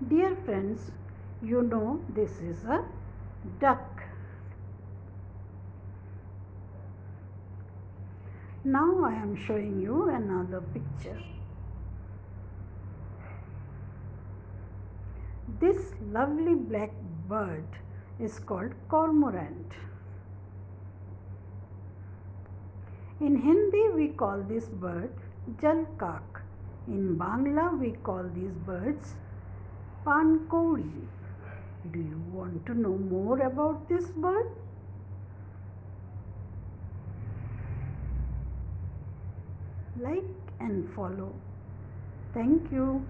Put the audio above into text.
Dear friends, you know this is a duck. Now I am showing you another picture. This lovely black bird is called cormorant. In Hindi we call this bird jalkak. In Bangla we call these birds pankodi. Do you want to know more about this bird? Like and follow. Thank you.